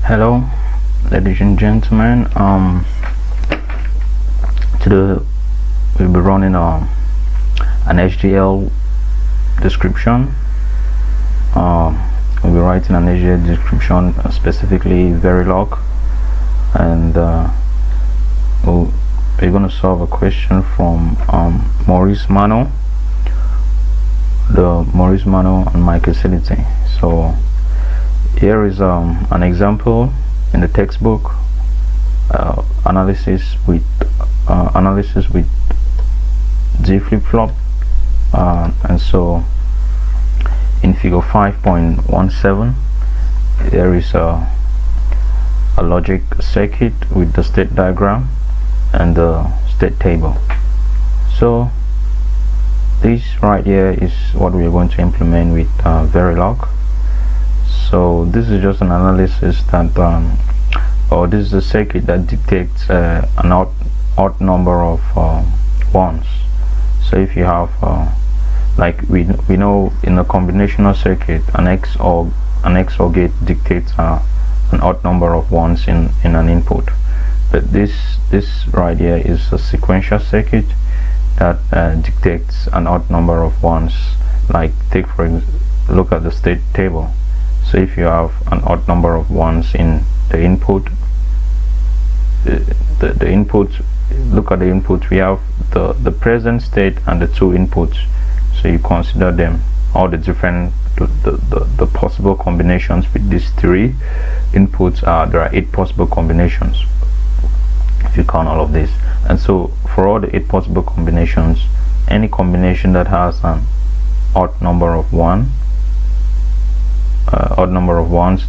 Hello, ladies and gentlemen. Today we'll be running an HDL description. We'll be writing an HDL description, specifically Verilog, and we're going to solve a question from Maurice Manuel, the Maurice Manuel and Michael Xilinx. So here is an example in the textbook, analysis with Z flip-flop, and so in figure 5.17 there is a logic circuit with the state diagram and the state table. So this right here is what we are going to implement with Verilog. So this is just an analysis that or this is a circuit that dictates an odd number of ones. So if you have like we know in a combinational circuit, an XOR gate dictates an odd number of ones in an input, but this right here is a sequential circuit that dictates an odd number of ones. Like look at the state table. So if you have an odd number of ones in the input, the inputs, look at the inputs, we have the present state and the two inputs. So you consider them, all the different the possible combinations with these three inputs. There are 8 possible combinations if you count all of this. And so for all the 8 possible combinations, any combination that has an odd number of ones,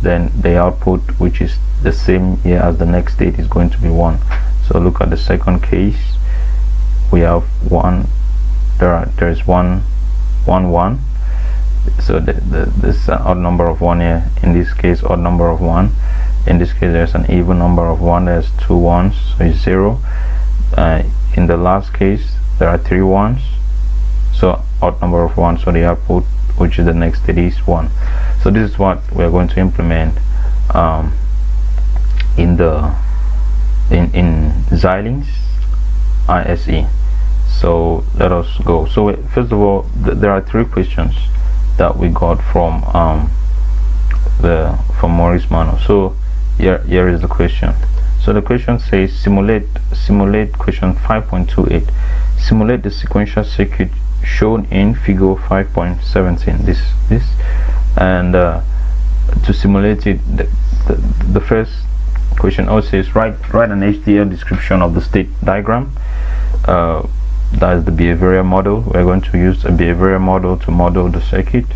then the output, which is the same here as the next state, is going to be 1. So look at the second case. We have 1. There is 1 1. So this odd number of 1 here. In this case, odd number of 1. In this case, there's an even number of 1. There's 2 1s, so it's 0. In the last case, there are 3 1s, so odd number of 1. So the output, which is the next state, is 1. So this is what we are going to implement in Xilinx ISE. So let us go. So first of all, there are 3 questions that we got from Maurice Manuel. So here is the question. So the question says simulate question 5.28. Simulate the sequential circuit shown in figure 5.17. This and to simulate it, the first question also says write an HDL description of the state diagram. That is the behavioral model. We're going to use a behavioral model to model the circuit,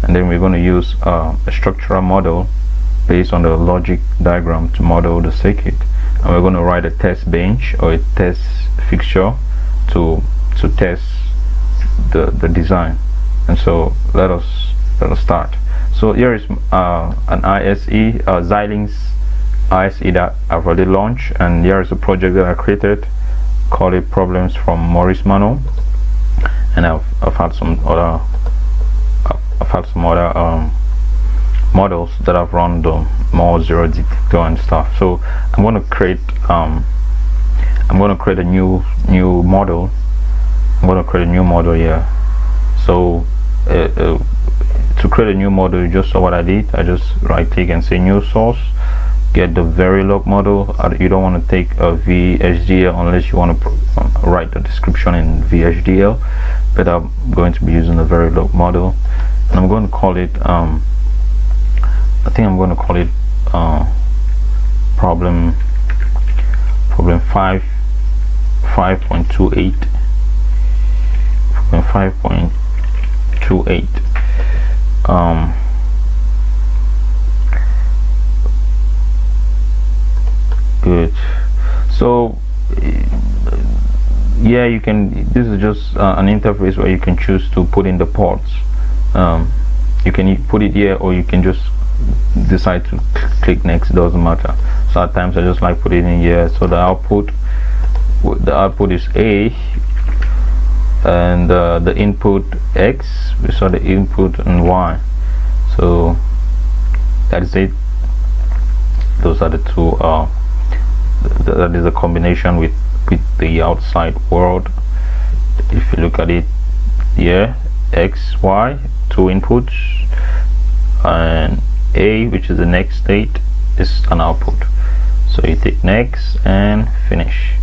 and then we're going to use a structural model based on the logic diagram to model the circuit, and we're going to write a test bench or a test fixture to test the design. And so let us start. So here is an ISE, Xilinx ISE that I've already launched, and here is a project that I created, call it Problems from Maurice Manuel. And I've had some other models that I've run, the more zero detector and stuff. So I'm going to create a new model. I'm going to create a new model here. So to create a new model, you just saw what I did. I just right click and say new source, get the Verilog model. You don't want to take a VHDL unless you want to write the description in VHDL, but I'm going to be using the Verilog model, and I'm going to call it I think I'm going to call it problem 5.28. Problem 5.28. Good. So yeah, you can, this is just an interface where you can choose to put in the ports. You can put it here, or you can just decide to click next. It doesn't matter. So at times I just like put it in here. So the output is A, and the input X. We saw the input and Y. So that is it. those are the two that is a combination with the outside world. If you look at it here, X, Y, two inputs, and A, which is the next state, is an output. So you take next and finish.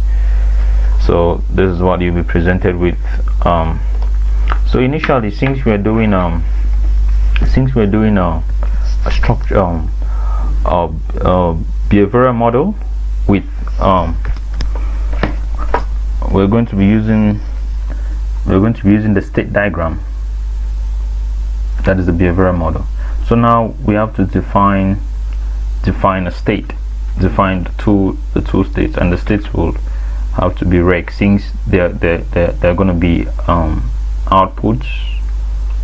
So this is what you'll be presented with. So initially, since we're doing a structure, behavioral model with we're going to be using the state diagram. That is the behavioral model. So now we have to define a state, define the two states, and the states will have to be rec, since they're going to be outputs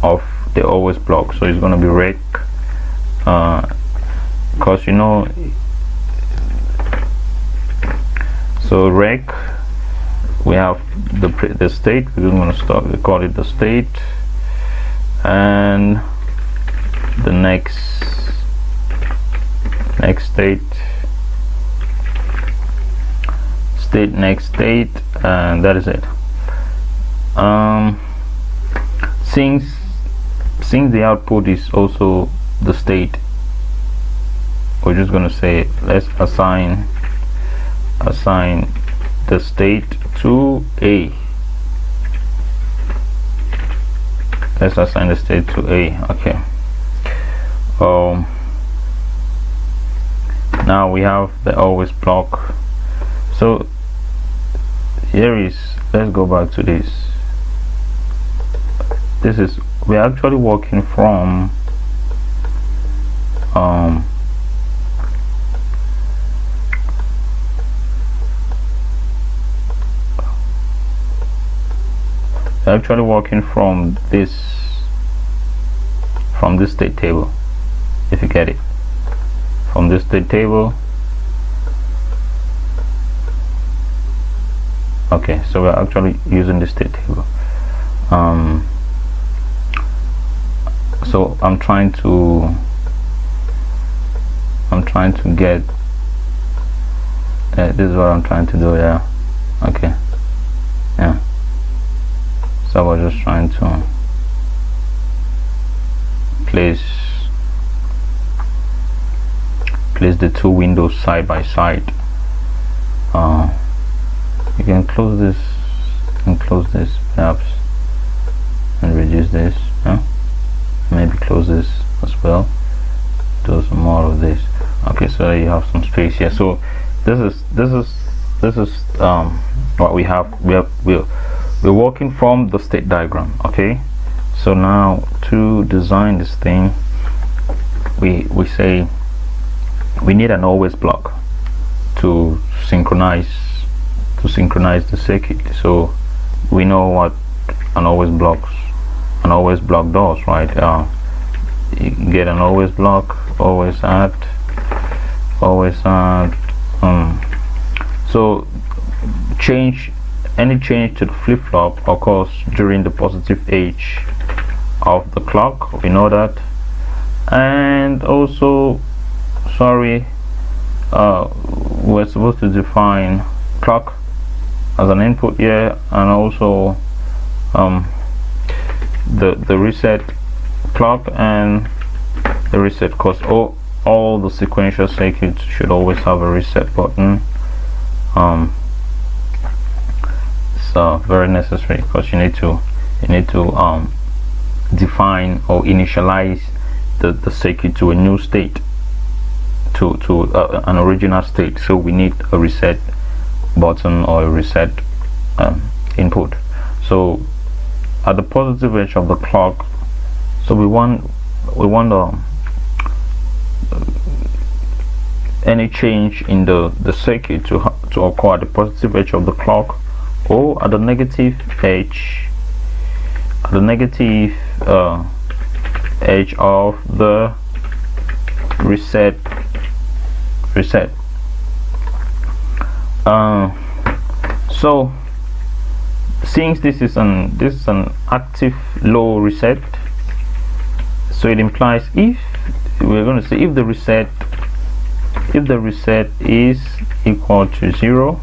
of the always block. So it's going to be rec, because you know, so rec, we have the state. We're going to start, we call it the state, and the next state, next state, and that is it. Since the output is also the state, we're just going to say let's assign the state to A. Let's assign the state to A. Okay. Now we have the always block. So here is, let's go back to this. This is, we're actually working from this state table, if you get it, from this state table. Okay, so we're actually using the state table. So I'm trying to get this is what I'm trying to do. Yeah, okay, yeah. So we're just trying to place the two windows side by side. You can close this and close this perhaps, and reduce this. Yeah? Maybe close this as well. Do some more of this. Okay, so you have some space here. So this is what we have. We're working from the state diagram. Okay, so now to design this thing, we say we need an always block to synchronize the circuit. So we know what an always block does, right? You get an always block, always add. So any change to the flip-flop occurs during the positive edge of the clock. We know that. And also, sorry, we're supposed to define clock as an input here, and also the reset clock and the reset, because all the sequential circuits should always have a reset button. So very necessary, because you need to define or initialize the circuit to a new state, to an original state. So we need a reset button or a reset input. So at the positive edge of the clock, so we want any change in the circuit to occur at the positive edge of the clock, or at the negative edge, edge of the reset. So since this is an active low reset, so it implies, if we're going to say if the reset if the reset is equal to 0,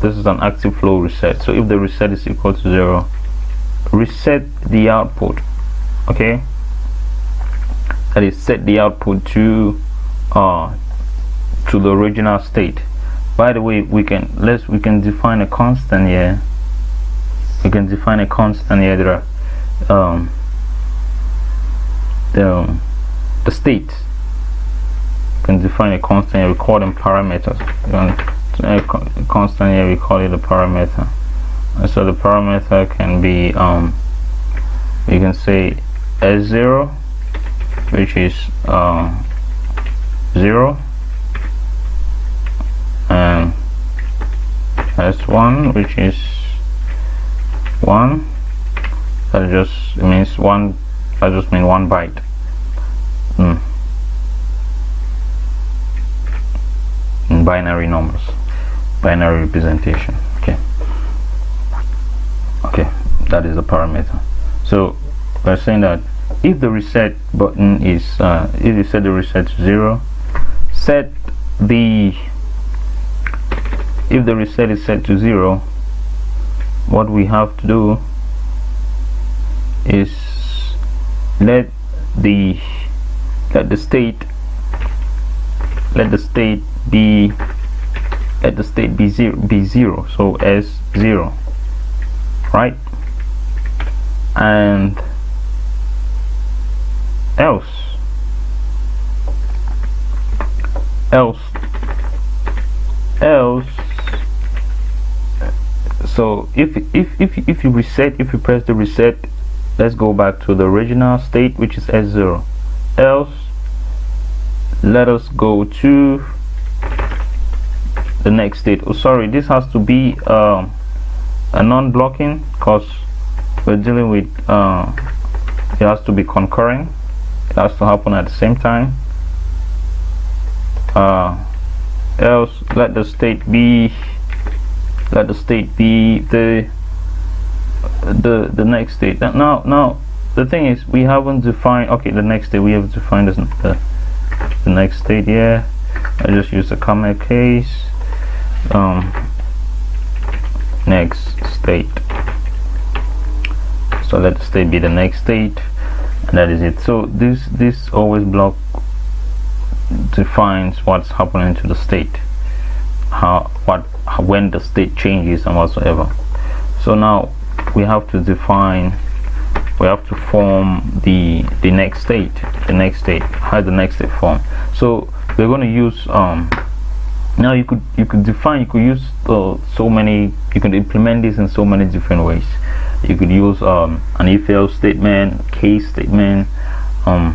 this is an active flow reset. So if the reset is equal to 0, reset the output. Okay, that is, set the output to the original state. By the way, we can define a constant here. We can define a constant here. There are the state. We can define a constant here. We call them parameters. A constant here, we call it a parameter. And so the parameter can be you can say S0, which is 0, and S1, which is 1. That just means 1. That just means 1 byte. In binary numbers, binary representation. Okay, that is a parameter. So we're saying that if the reset button is if you set the reset to 0, if the reset is set to 0, what we have to do is let the state be zero, so S0, right? And else so if you press the reset, let's go back to the original state, which is S0. Else, let us go to the next state. Oh, sorry, this has to be a non-blocking, because we're dealing with it has to be concurrent. It has to happen at the same time. Else, let the state be the next state. Now the thing is, we haven't defined, okay, the next state. We have defined the next state here. I just use the comma case. Next state. So let the state be the next state, and that is it. So this always block defines what's happening to the state, when the state changes and whatsoever. So now we have to form the next state. How the next state form. So we're going to use now you could use so many, you can implement this in so many different ways. You could use an if-else statement, case statement, an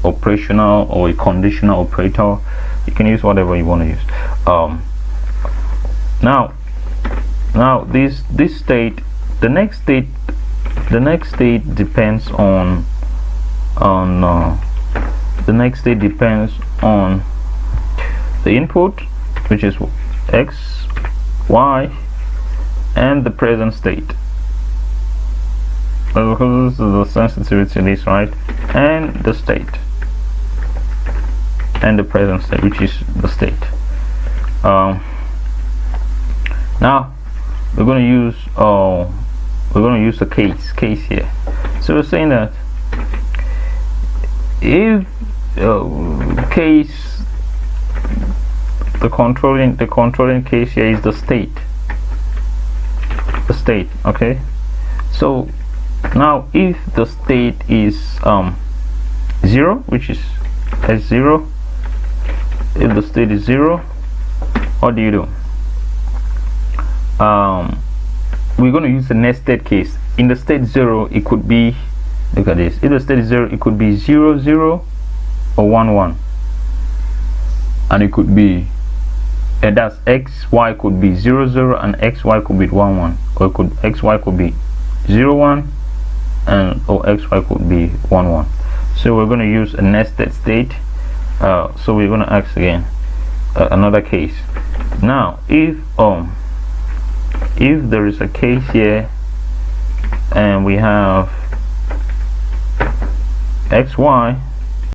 operational or a conditional operator. You can use whatever you want to use. Now this state, the next state depends on the next state depends on the input, which is x, y, and the present state. Because this is the sensitivity list, right? And the state, and the present state, which is the state. Now we're going to use a case here. So we're saying that if case, the controlling case here is the state. Okay, so now if the state is 0, which is S0, if the state is 0, what do you do? We're going to use the nested case. In the state 0, it could be, look at this, if the state is 0, it could be 0 0 or 1 1, and it could be, and that's xy could be 0 0 and xy could be 1 1, or xy could be 0 1 and or xy could be 1 1. So we're going to use a nested state. So we're going to ask again another case. Now if there is a case here and we have xy